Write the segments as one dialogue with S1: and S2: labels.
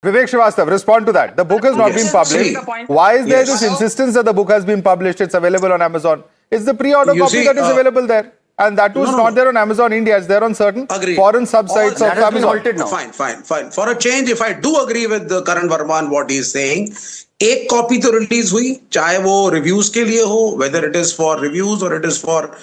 S1: Vivek Srivastava, respond to that. The book has not been published. Why is there this insistence that the book has been published? It's available on Amazon. It's the pre-order copy that is available there. And that was not there on Amazon India. It's there on certain foreign sub-sites of Amazon.
S2: Fine. For a change, if I do agree with the Karan Verma and what he is saying, एक copy तो release हुई, चाहे वो reviews के लिए हो, whether it is for reviews or it is for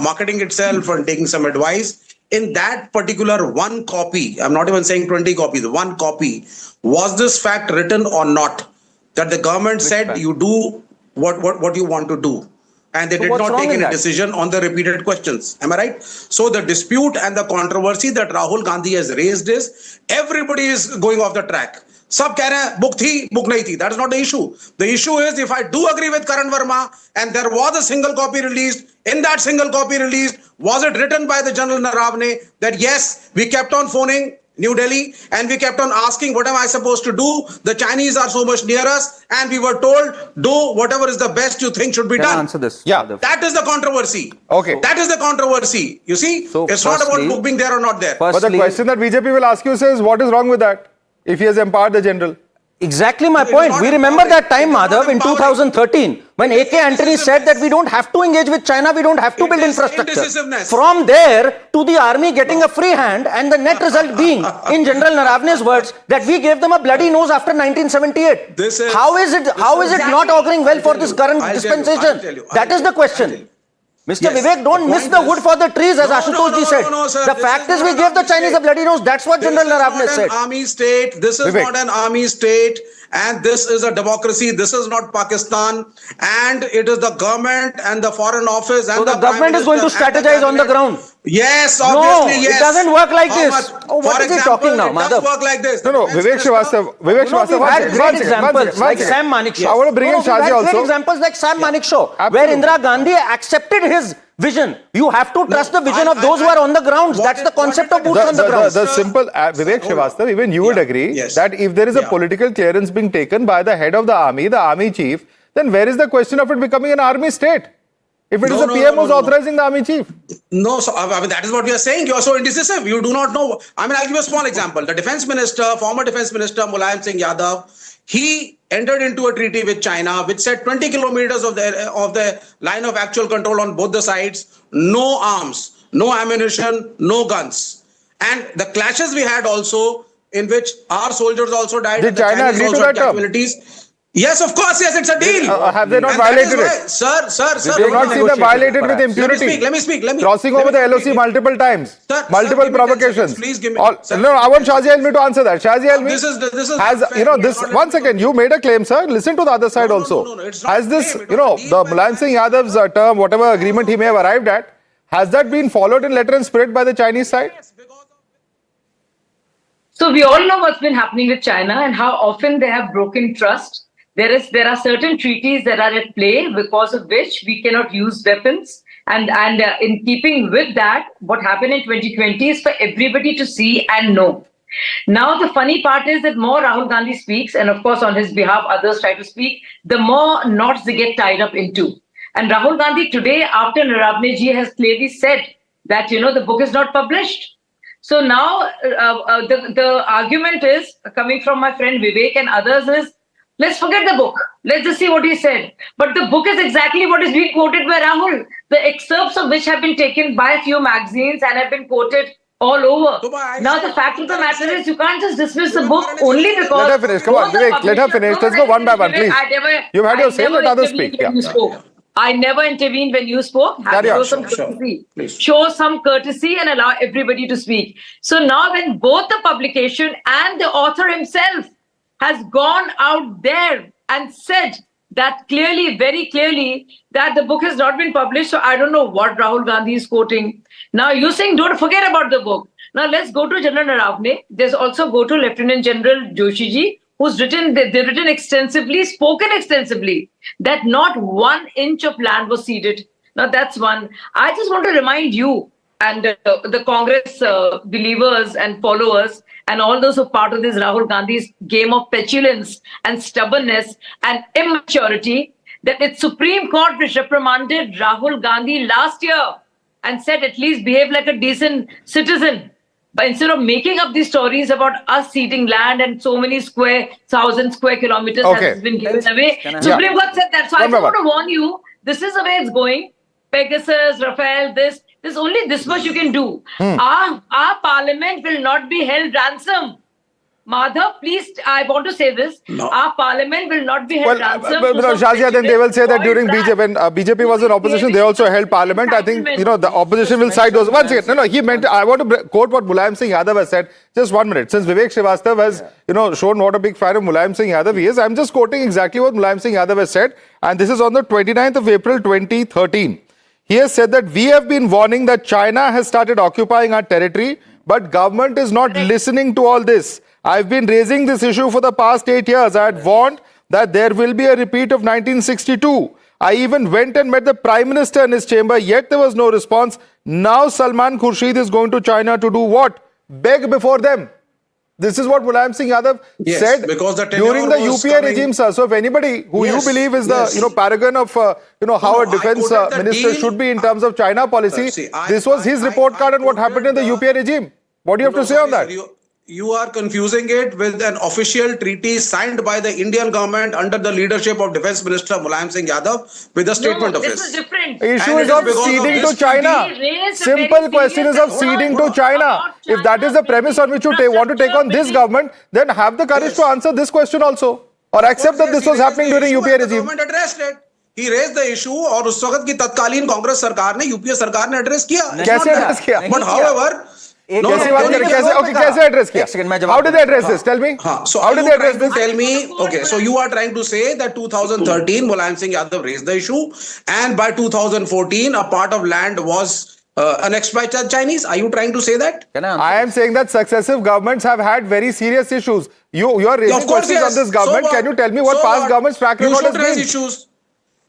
S2: marketing itself and taking some advice. In that particular one copy, I'm not even saying 20 copies, one copy, was this fact written or not? That the government said you do what you want to do. And they did not take any decision on the repeated questions. Am I right? So the dispute and the controversy that Rahul Gandhi has raised is, everybody is going off the track. सब कह रहे हैं book थी, book नहीं थी. That is not the issue. The issue is, if I do agree with Karan Verma and there was a single copy released, in that single copy released, was it written by the General Naravne that yes, we kept on phoning New Delhi and we kept on asking, what am I supposed to do? The Chinese are so much near us and we were told, do whatever is the best you think should be done.
S3: Answer this.
S1: Yeah.
S2: That is the controversy.
S1: Okay.
S2: That is the controversy. You see, so it's not about book being there or not there.
S1: But the question that BJP will ask you says, what is wrong with that? If he has empowered the general.
S3: Exactly my point. We remember that time, Madhav, in 2013, when AK Antony said that we don't have to engage with China, we don't have to build infrastructure. From there to the army getting a free hand, and the net result being, in General Naravne's words, that we gave them a bloody nose after 1978. How is it not auguring well for this current dispensation? That is the question. Mr. Vivek, don't miss the wood for the trees, as Ashutosh ji said. The fact is, we gave the Chinese a bloody nose. That's what General Naravne said.
S2: This is not an army state, and this is a democracy. This is not Pakistan, and it is the government and the foreign office and
S3: the government is going to strategize on the ground.
S2: Yes, obviously, yes.
S3: It doesn't work like this. What is he talking now, Madhav?
S2: It does work like this.
S1: No, Vivek Srivastava.
S3: We've had great examples like Sam Manekshaw.
S1: I want to bring in Shahji also.
S3: Great examples like Sam Manekshaw, where Indira Gandhi accepted his vision. You have to trust the vision of those who are on the ground. That's the concept of boots on the ground.
S1: The simple, Vivek Srivastava, even you would agree that if there is a political clearance being taken by the head of the army chief, then where is the question of it becoming an army state? If it is the PM who's authorizing the army chief.
S2: No, so I mean, that is what we are saying. You are so indecisive. You do not know. I mean, I'll give you a small example. The defense minister, former defense minister, Mulayam Singh Yadav, he entered into a treaty with China, which said 20 kilometers of the line of actual control on both the sides, no arms, no ammunition, no guns. And the clashes we had also, in which our soldiers also died.
S1: Did China agree to that term?
S2: Yes, of course, yes, it's a deal.
S1: Have they not violated it?
S2: Sir.
S1: They have not seen them violated with impunity.
S2: Let me speak.
S1: Crossing over the LOC multiple times. Multiple provocations.
S2: Please give me.
S1: No, I want Shahji Helmi to answer that. Shahji Helmi has, one second, you made a claim, sir. Listen to the other side also. Has this, the Mulayam Singh Yadav's term, whatever agreement he may have arrived at, has that been followed in letter and spirit by the Chinese side?
S4: So we all know what's been happening with China and how often they have broken trust. There are certain treaties that are at play because of which we cannot use weapons. And in keeping with that, what happened in 2020 is for everybody to see and know. Now, the funny part is that more Rahul Gandhi speaks, and of course, on his behalf, others try to speak, the more knots they get tied up into. And Rahul Gandhi today, after Naravne ji has clearly said that, the book is not published. So now the argument is coming from my friend Vivek and others is, let's forget the book. Let's just see what he said. But the book is exactly what is being quoted by Rahul. The excerpts of which have been taken by a few magazines and have been quoted all over. Now the fact of the matter is you can't just dismiss the book only because...
S1: Let her finish. Come on, Vivek, let her finish. Let's go one by one, please. You've had your say, let others speak.
S4: I never intervened when you spoke. Show some courtesy. Show some courtesy and allow everybody to speak. So now when both the publication and the author himself has gone out there and said that clearly, very clearly, that the book has not been published. So I don't know what Rahul Gandhi is quoting. Now you're saying don't forget about the book. Now let's go to General Naravne. There's also go to Lieutenant General Joshi ji, who's written, they've written extensively, spoken extensively, that not 1 inch of land was ceded. Now that's one. I just want to remind you and the Congress believers and followers and all those who are part of this Rahul Gandhi's game of petulance and stubbornness and immaturity, that its Supreme Court which reprimanded Rahul Gandhi last year and said at least behave like a decent citizen. But instead of making up these stories about us ceding land and so many 1,000 square kilometers
S1: Okay.
S4: has been given away,
S3: Can I-
S4: Supreme Court said that. So I
S1: One by
S4: just want
S1: one.
S4: to warn you, this is the way it's going. Pegasus, Rafale, there's only this much you can do. Our parliament will not be held ransom. Madhav, please, I want to say this.
S2: No.
S4: Our parliament will not be held
S1: Well,
S4: ransom.
S1: but,
S4: to some
S1: Shazia, then they will say that
S4: prejudice
S1: during
S4: or
S1: BJP, when BJP was in opposition, they also held parliament. I think, the opposition will side those. One second. No, he meant, I want to quote what Mulayam Singh Yadav has said. Just 1 minute. Since Vivek Srivastava has, shown what a big fan of Mulayam Singh Yadav he is, I'm just quoting exactly what Mulayam Singh Yadav has said. And this is on the 29th of April, 2013. He has said that we have been warning that China has started occupying our territory, but government is not listening to all this. I've been raising this issue for the past 8 years. I had warned that there will be a repeat of 1962. I even went and met the Prime Minister in his chamber, yet there was no response. Now Salman Khurshid is going to China to do what? Beg before them. This is what Mulayam Singh Yadav
S2: Yes,
S1: said
S2: because the tenure
S1: during the
S2: was
S1: UPA
S2: coming-
S1: regime, sir. So if anybody who
S2: Yes,
S1: you believe is
S2: yes.
S1: the paragon of how
S2: No,
S1: a defense
S2: I quoted the
S1: minister
S2: deal.
S1: should be in terms of China policy,
S2: See,
S1: this was his report card on what happened in the UPA regime. What do you have to say on that?
S2: You are confusing it with an official treaty signed by the Indian government under the leadership of Defense Minister Mulayam Singh Yadav with a statement
S4: No,
S2: of
S4: this
S2: his.
S4: is different.
S1: Issue
S2: And
S1: is
S2: it is
S1: of
S2: because of
S1: ceding
S2: this
S1: to China.
S4: treaty raised a
S1: Simple
S4: very
S1: question is
S4: serious
S1: of ceding
S4: concern
S1: to China.
S4: about
S1: If that is the premise on which you want to take on this
S4: infrastructure
S1: government, then have the courage to answer this question also. Or accept that this was happening during UPA regime.
S2: Government addressed it. He raised the issue और उस वक्त की तत्कालीन कांग्रेस सरकार ने UPA सरकार ने address किया. It's
S1: कैसे
S2: not that.
S1: address किया?
S2: But however,
S3: एक
S2: no,
S1: कैसे
S2: no,
S1: बात
S2: no,
S1: करें?
S2: no,
S1: कैसे
S2: no,
S1: okay, कैसे address किया?
S3: एक second, मैं जवाब
S1: How did they address this? Tell me.
S2: So
S1: How
S2: are
S1: did
S2: you
S1: they address
S2: trying
S1: this?
S2: to tell me? Okay, so you are trying to say that 2013 Mulayam Singh Yadav raised the issue, and by 2014 a part of land was annexed by Chinese. Are you trying to say that?
S3: Can I answer?
S1: I am saying that successive governments have had very serious issues. You are raising
S2: Of course,
S1: questions
S2: yes.
S1: on this government.
S2: So
S1: Can you tell me what
S2: so
S1: past government's track
S2: You
S1: record has
S2: should raise
S1: been?
S2: issues.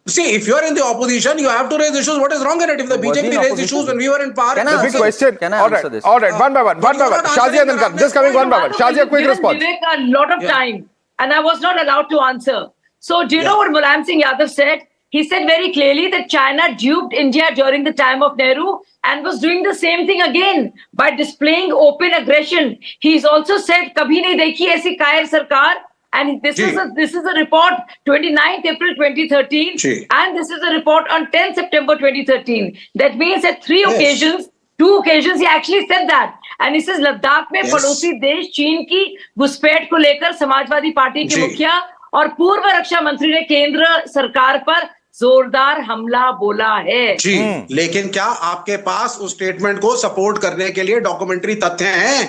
S2: See, if you are in the opposition, you have to raise issues. What is wrong in it? If the
S3: Was he in
S2: BJP raised
S3: opposition?
S2: issues when we were in power,
S3: Can I
S1: The big
S3: answer
S1: question.
S3: Can I
S1: All right,
S3: answer this?
S1: all right, one by one,
S2: But you are not
S1: Shazia
S2: answering
S1: Nandan,
S2: the
S1: just coming one by one.
S4: Madhav,
S1: Shazia,
S4: you've
S1: quick
S4: given
S1: response.
S4: Vivek a lot of
S2: Yeah.
S4: time, and I was not allowed to answer. So, do you
S2: Yeah.
S4: know what Mulayam Singh Yadav said? He said very clearly that China duped India during the time of Nehru and was doing the same thing again by displaying open aggression. He's also said, "Kabhi nahi dekhi aisi kair sarkar." And this
S2: Ji.
S4: is a report 29th April 2013,
S2: Ji.
S4: and this is a report on 10th September 2013. That means at
S2: Yes.
S4: two occasions he actually said that. And he says Ladakh में
S2: Yes.
S4: पड़ोसी देश चीन की घुसपैठ को लेकर Samajwadi party के
S2: जी।
S4: मुखिया और पूर्व रक्षा मंत्री ने केंद्र सरकार पर जोरदार हमला बोला है।
S2: जी, लेकिन क्या आपके पास उस स्टेटमेंट को सपोर्ट करने के लिए डॉक्यूमेंट्री तथ्य हैं?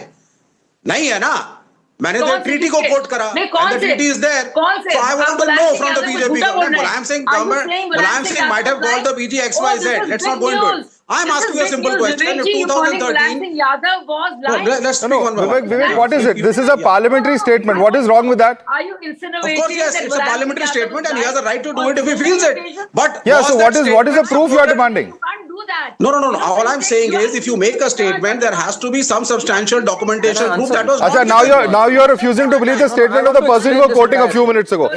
S2: नहीं है ना? मैंने तो
S4: कौन से
S2: ट्रीटी को
S4: किसके?
S2: कोट करा.
S4: नहीं, कौन
S2: And the
S4: से?
S2: treaty is there.
S4: कौन से?
S2: So I want
S4: आप
S2: to
S4: Mulayam
S2: know
S4: Singh
S2: from the
S4: Yadav को
S2: BJP
S4: झूठा बोल
S2: government.
S4: रहे हैं।
S2: Mulayam Singh
S4: Are you
S2: government,
S4: saying
S2: Mulayam Singh might have called the BG XYZ. Let's not go into it. I'm asking you a simple question. In 2013,
S4: Yadav was
S2: no,
S4: lying.
S2: let's speak
S1: No,
S2: one by one.
S1: Vivek, what is it? This is a parliamentary statement. What is wrong with that?
S4: Are you
S2: Of
S4: insinuating
S2: course, yes,
S4: that
S2: it's a
S4: Mulayam
S2: parliamentary
S4: Singh Yadav
S2: statement, and he has a right to do
S4: on
S2: it if he
S4: so
S2: feels
S4: many
S2: it.
S4: occasions?
S2: But
S1: Yeah,
S2: was
S1: so
S2: that
S1: what is the
S2: statement
S1: proof you are
S2: supported?
S1: demanding?
S4: You can't do that.
S2: No.
S4: You
S2: All I'm saying is, if you make a
S4: are
S2: statement, there has to be some substantial documentation
S3: Can I
S2: proof
S3: answer
S2: that was
S3: this?
S2: not
S1: Acha,
S2: given.
S1: now you're refusing to believe the statement of the person you were quoting a few minutes ago.